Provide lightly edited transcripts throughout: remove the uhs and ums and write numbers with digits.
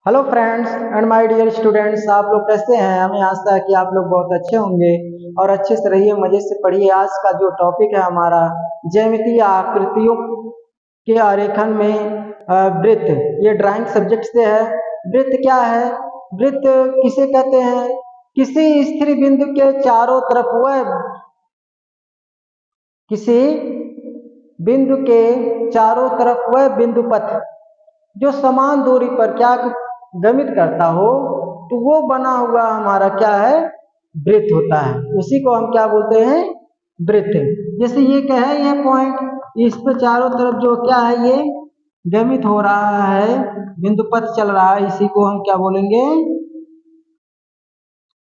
Hello friends and my dear students, आप लोग कैसे हैं। हमें आशा है कि आप लोग बहुत अच्छे होंगे और अच्छे से रहिए, मजे से पढ़िए। आज का जो टॉपिक है हमारा ज्यामितीय आकृतियों के आरेखन में वृत्त, ये ड्राइंग सब्जेक्ट से है। वृत्त क्या है? वृत्त किसे कहते हैं? किसी स्थिर बिंदु के चारों तरफ वह किसी बिंदु के चारों तरफ वह बिंदु पथ जो समान दूरी पर क्या गमित करता हो, तो वो बना हुआ हमारा क्या है? वृत्त होता है। उसी को हम क्या बोलते हैं? वृत्त। जैसे ये क्या है? ये पॉइंट, इस पे चारों तरफ जो क्या है, ये गमित हो रहा है, बिंदु पथ चल रहा है, इसी को हम क्या बोलेंगे?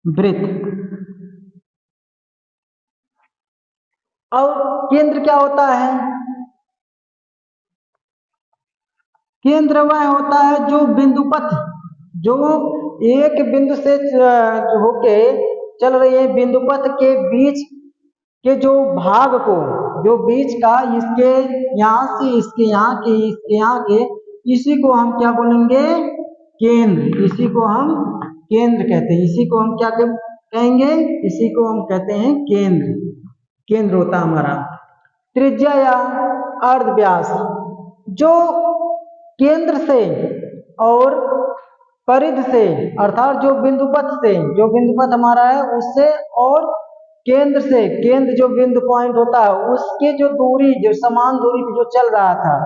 वृत्त। और केंद्र क्या होता है? केंद्र वह होता है जो बिंदु पथ, जो एक बिंदु से होके चल रही है, बिंदु पथ के बीच के जो भाग को, जो बीच का, इसके यहाँ से इसके यहाँ के, इसके यहाँ के, इसी को हम क्या बोलेंगे? केंद्र। इसी को हम केंद्र कहते हैं। इसी को हम क्या कहेंगे? इसी को हम कहते हैं केंद्र। केंद्र होता हमारा। त्रिज्या या अर्धव्यास, जो केंद्र से और परिध से, अर्थात जो बिंदुपथ से, जो बिंदुपथ हमारा है उससे, और केंद्र से, केंद्र जो बिंदु पॉइंट होता है उसके जो दूरी, जो समान दूरी पे जो चल रहा था,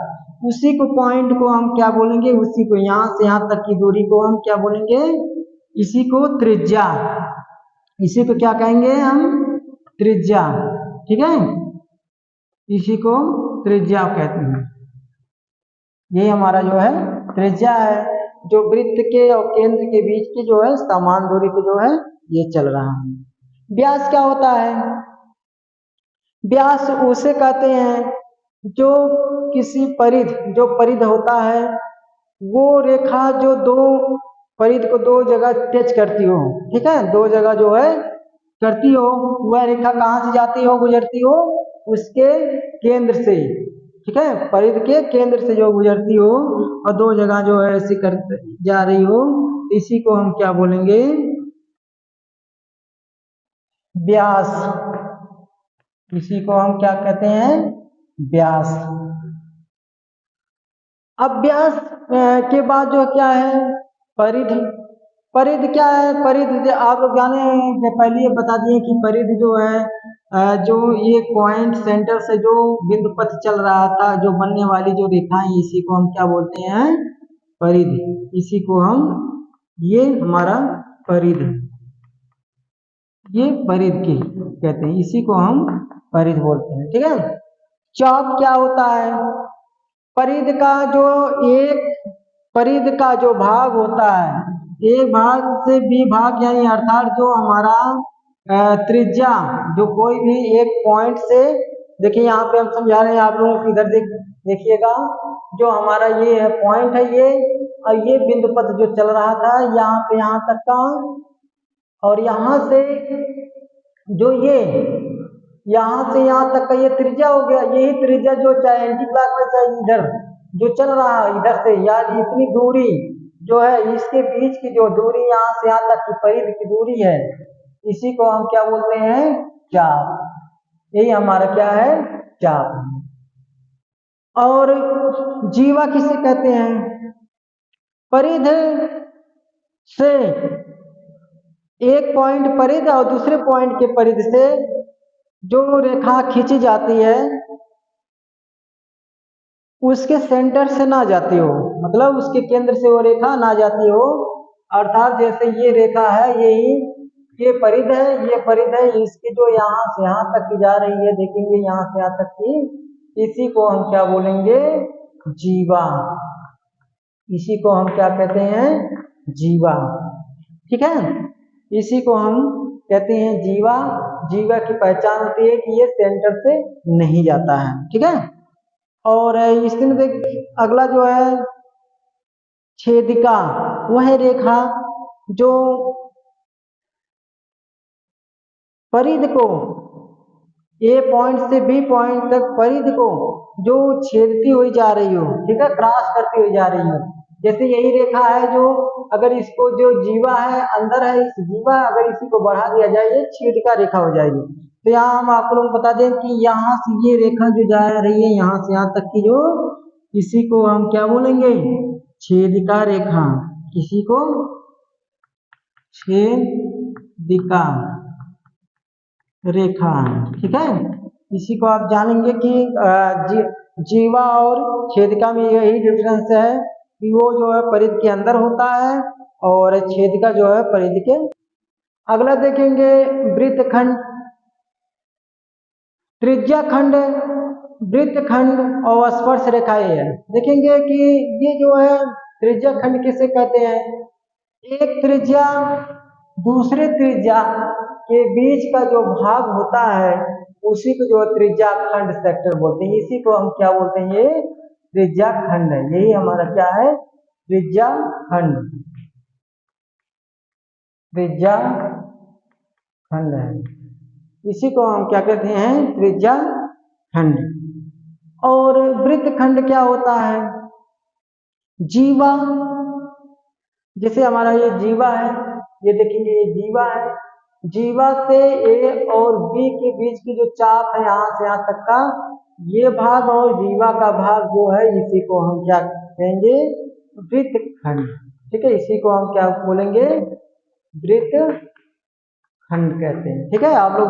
उसी को पॉइंट को हम क्या बोलेंगे? उसी को, यहाँ से यहाँ तक की दूरी को हम क्या बोलेंगे? इसी को त्रिज्या। इसी को क्या कहेंगे हम? त्रिज्या। ठीक है, इसी को त्रिज्या कहते हैं। ये हमारा जो है त्रिज्या है, जो वृत्त के और केंद्र के बीच की जो है समान दूरी पे जो है ये चल रहा है। व्यास क्या होता है? व्यास उसे कहते हैं जो किसी परिध, जो परिध होता है, वो रेखा जो दो परिध को दो जगह टच करती हो, ठीक है, दो जगह जो है करती हो, वह रेखा कहाँ से जाती हो, गुजरती हो? उसके केंद्र से। ठीक है, परिध के केंद्र से जो गुजरती हो और दो जगह जो है ऐसी कर जा रही हो, इसी को हम क्या बोलेंगे? व्यास। इसी को हम क्या कहते हैं? व्यास। अब व्यास के बाद जो क्या है? परिध। परिध क्या है? परिध आप लोग जाने पहले ये बता दिए कि परिध जो है जो ये पॉइंट सेंटर से जो बिंदु पथ चल रहा था, जो बनने वाली जो रेखाएं, इसी को हम क्या बोलते हैं? परिध। इसी को हम, ये हमारा परिध, ये परिध की कहते हैं, इसी को हम परिध बोलते हैं। ठीक है। चाप क्या होता है? परिध का जो एक, परिध का जो भाग होता है, एक भाग से बी भाग, यानी अर्थात जो हमारा त्रिज्या, जो कोई भी एक पॉइंट से, देखिए यहाँ पे हम समझा रहे हैं, आप लोगों को इधर देखिएगा, जो हमारा ये है पॉइंट है, ये और ये बिंदु पथ जो चल रहा था यहाँ पे, यहाँ तक का, और यहाँ से जो ये यहाँ से यहाँ तक का ये त्रिज्या हो गया। यही त्रिज्या जो चाहे एंटी क्लॉकवाइज चाहे इधर जो चल रहा है, इधर से, यानी इतनी दूरी जो है, इसके बीच की जो दूरी यहाँ से यहाँ तक की परिध की दूरी है, इसी को हम क्या बोलते हैं? चाप। यही हमारा क्या है? चाप। और जीवा किसे कहते हैं? परिध से, एक पॉइंट परिध और दूसरे पॉइंट के परिध से जो रेखा खींची जाती है, उसके सेंटर से ना जाती हो, मतलब उसके केंद्र से वो रेखा ना जाती हो, अर्थात जैसे ये रेखा है, यही ये परिध है, ये परिध है, इसकी जो यहाँ से यहाँ तक की जा रही है, देखेंगे यहाँ से यहाँ तक की, इसी को हम क्या बोलेंगे? जीवा। इसी को हम क्या कहते हैं? जीवा। ठीक है, इसी को हम कहते हैं जीवा। जीवा की पहचान होती है कि ये सेंटर से नहीं जाता है। ठीक है। और इसमें देख, अगला जो है छेदिका, वह रेखा जो परिध को, ए पॉइंट से बी पॉइंट तक परिध को जो छेदती हुई जा रही हो, ठीक है, क्रॉस करती हुई जा रही हो, जैसे यही रेखा है जो अगर इसको जो जीवा है अंदर है, इस जीवा अगर इसी को बढ़ा दिया जाए ये छेदिका रेखा हो जाएगी। तो यहाँ हम आप लोग बता दें कि यहाँ से ये रेखा जो जा रही है यहाँ से यहाँ तक की जो, इसी को हम क्या बोलेंगे, छेदिका रेखा। किसी को छेदिका रेखा, ठीक है। इसी को आप जानेंगे कि जीवा और छेदिका में यही डिफरेंस है कि वो जो है परिधि के अंदर होता है और छेदिका जो है परिधि के। अगला देखेंगे वृत्तखंड, त्रिज्या खंड, वृत्तखंड और स्पर्श रेखाएं है। देखेंगे कि ये जो है त्रिज्या खंड किसे कहते हैं, एक त्रिज्या दूसरे त्रिज्या के बीच का जो भाग होता है उसी को जो त्रिज्या खंड सेक्टर बोलते हैं। इसी को हम क्या बोलते हैं, ये त्रिज्या खंड है। यही हमारा क्या है, त्रिज्या खंड, त्रिज्या खंड है। इसी को हम क्या कहते हैं, त्रिज्या खंड। और वृत्तखंड क्या होता है, जीवा, जैसे हमारा ये जीवा है, ये देखेंगे ये जीवा है, जीवा से ए और बी के बीच की जो चाप है यहाँ से यहाँ तक का ये भाग और जीवा का भाग जो है इसी को हम क्या कहेंगे, वृत्तखंड, ठीक है। इसी को हम क्या बोलेंगे, वृत्तखंड कहते हैं, ठीक है। आप लोग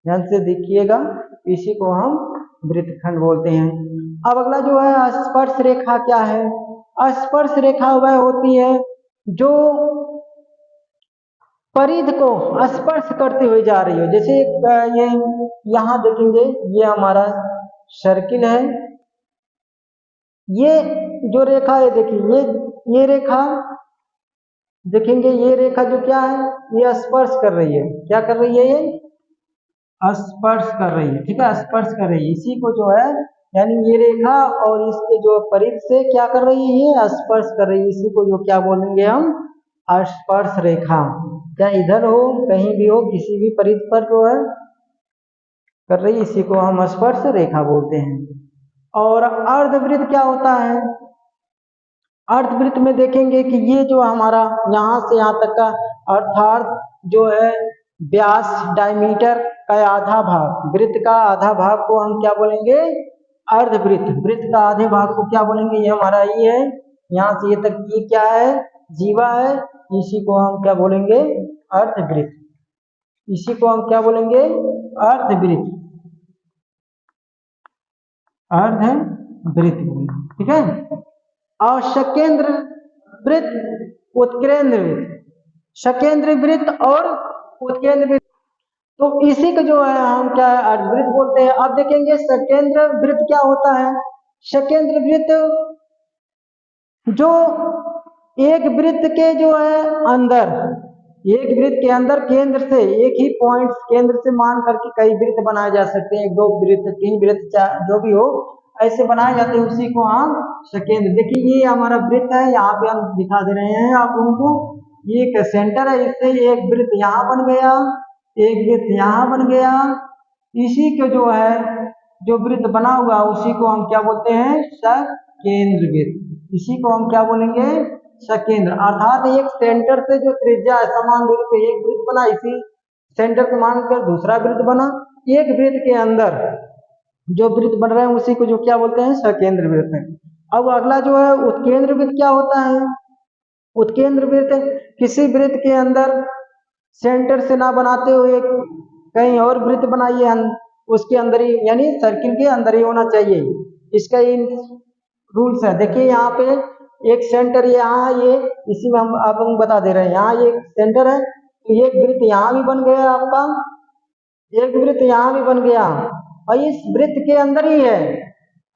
ध्यान से देखिएगा, इसी को हम वृत्तखंड बोलते हैं। अब अगला जो है स्पर्श रेखा क्या है, स्पर्श रेखा वह होती है जो परिधि को स्पर्श करते हुए जा रही हो। जैसे ये यहाँ देखेंगे ये हमारा सर्किल है, ये जो रेखा है देखिए ये रेखा देखेंगे, ये रेखा जो क्या है ये स्पर्श कर रही है, क्या कर रही है, ये स्पर्श कर रही है, ठीक है, स्पर्श कर रही है। इसी को जो है यानी ये रेखा और इसके जो परिधि से क्या कर रही है, ये स्पर्श कर रही है। इसी को जो क्या बोलेंगे हम, स्पर्श रेखा। क्या इधर हो कहीं भी हो किसी भी परिधि पर जो है कर रही है, इसी को हम स्पर्श रेखा बोलते हैं। और अर्धवृत्त क्या होता है, अर्धवृत्त में देखेंगे कि ये जो हमारा यहाँ से यहाँ तक का अर्थात जो है व्यास डायमीटर का आधा भाग, वृत्त का आधा भाग को हम क्या बोलेंगे, अर्धवृत्त। वृत्त का आधे भाग को क्या बोलेंगे, ये हमारा ये है, यहाँ से ये तक ये क्या है, जीवा है, इसी को हम क्या बोलेंगे, अर्धवृत्त। इसी को हम क्या बोलेंगे, अर्धवृत्त, अर्धवृत्त, ठीक है। और शकेंद्र वृत्त, उत्केंद्र वृत्त, शकेंद्र वृत्त और उत्केंद्र वृत्त, तो इसी को जो है हम क्या अर्धवृत्त बोलते हैं। अब देखेंगे शकेंद्र वृत्त क्या होता है, शकेंद्र वृत्त जो एक वृत्त के जो है अंदर, एक वृत्त के अंदर केंद्र से एक ही पॉइंट केंद्र से मान करके कई वृत्त बनाए जा सकते हैं, 2 वृत्त 3 वृत्त जो भी हो ऐसे बनाए जाते हैं, उसी को हम शकेंद्र। देखिए ये हमारा वृत्त है, यहाँ पे हम दिखा दे रहे हैं आप लोगों को, ये एक सेंटर है, इससे एक वृत्त यहाँ बन गया, एक वृत्त यहाँ बन गया, इसी के जो है जो वृत्त बना हुआ उसी को हम क्या बोलते हैं, शकेंद्र वृत्त। इसी को हम क्या बोलेंगे, शकेंद्र। अर्थात एक सेंटर से जो त्रिज्या समान दूरी पे एक वृत्त बना, इसी सेंटर को मानकर दूसरा वृत्त बना, एक वृत्त के अंदर जो वृत्त बन रहे हैं उसी को जो क्या बोलते हैं, शकेंद्र वृत्त है। अब अगला जो है उत्केंद्र वृत्त क्या होता है, उत्केंद्र वृत्त किसी वृत्त के अंदर सेंटर से ना बनाते हुए कहीं और वृत्त बनाइए, उसके अंदर ही यानी सर्किल के अंदर ही होना चाहिए, इसका इन रूल्स है। देखिए यहाँ पे एक सेंटर यहाँ, ये इसी में हम बता दे रहे हैं, यहाँ ये सेंटर है तो ये वृत्त यहाँ भी बन गया आपका, एक वृत्त यहाँ भी बन गया, और इस वृत्त के अंदर ही है,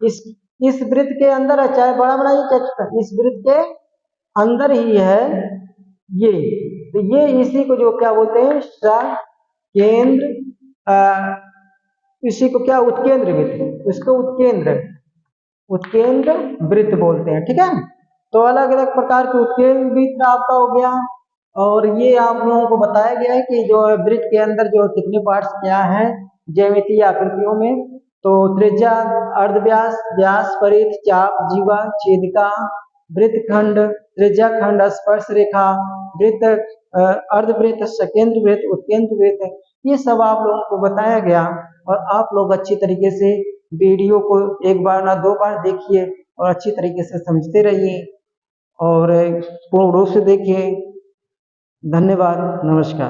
इस वृत्त के अंदर है, चाहे बड़ा बनाइए चाहे छोटा, इस वृत्त के अंदर ही है ये। तो ये इसी को जो क्या बोलते हैं, शकेंद्र, इसी को क्या उत्केंद्र वृत्त, इसको उत्केंद्र वृत्त बोलते हैं, ठीक है। तो अलग अलग प्रकार के उत्केंद्र वृत्त आपका हो गया, और ये आप लोगों को बताया गया है कि जो वृत्त के अंदर जो कितने पार्ट्स क्या हैं ज्यामितीय आकृतियों में, तो त्रिज्या, अर्धव्यास, व्यास, परिधि, चाप, जीवा, छेदिका, वृत्तखंड, त्रिज्याखंड, स्पर्श रेखा, वृत्त, अर्धवृत्त, सकेंद्र वृत्त, उत्केंद्र वृत्त, ये सब आप लोगों को बताया गया। और आप लोग अच्छी तरीके से वीडियो को एक बार ना 2 बार देखिए और अच्छी तरीके से समझते रहिए और पूर्ण रूप से देखिए। धन्यवाद, नमस्कार।